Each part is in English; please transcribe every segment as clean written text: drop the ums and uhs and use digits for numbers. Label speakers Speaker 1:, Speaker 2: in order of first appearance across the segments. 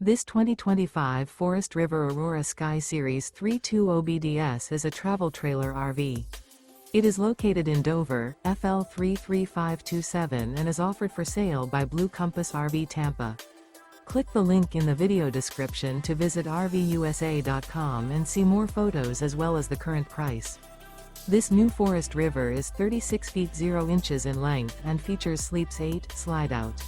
Speaker 1: This 2025 Forest River Aurora Sky Series 320BDS is a travel trailer RV. It is located in Dover, FL 33527 and is offered for sale by Blue Compass RV Tampa. Click the link in the video description to visit RVUSA.com and see more photos as well as the current price. This new Forest River is 36 feet 0 inches in length and features Sleeps 8 Slideout.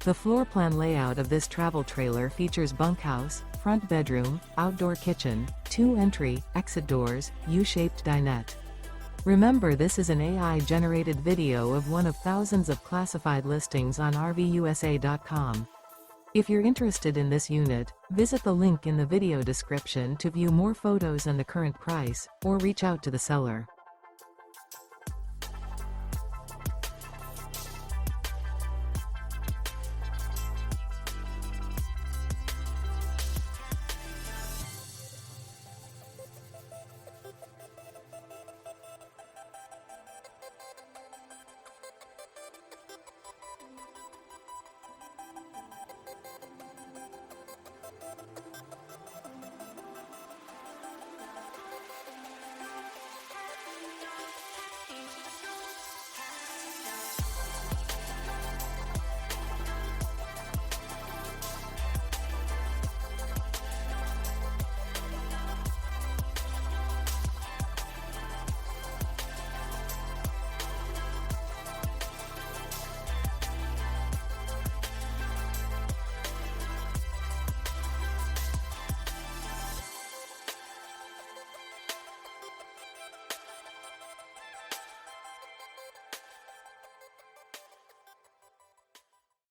Speaker 1: The floor plan layout of this travel trailer features bunkhouse, front bedroom, outdoor kitchen, 2 entry, exit doors, U-shaped dinette. Remember, this is an AI-generated video of one of thousands of classified listings on RVUSA.com. If you're interested in this unit, visit the link in the video description to view more photos and the current price, or reach out to the seller.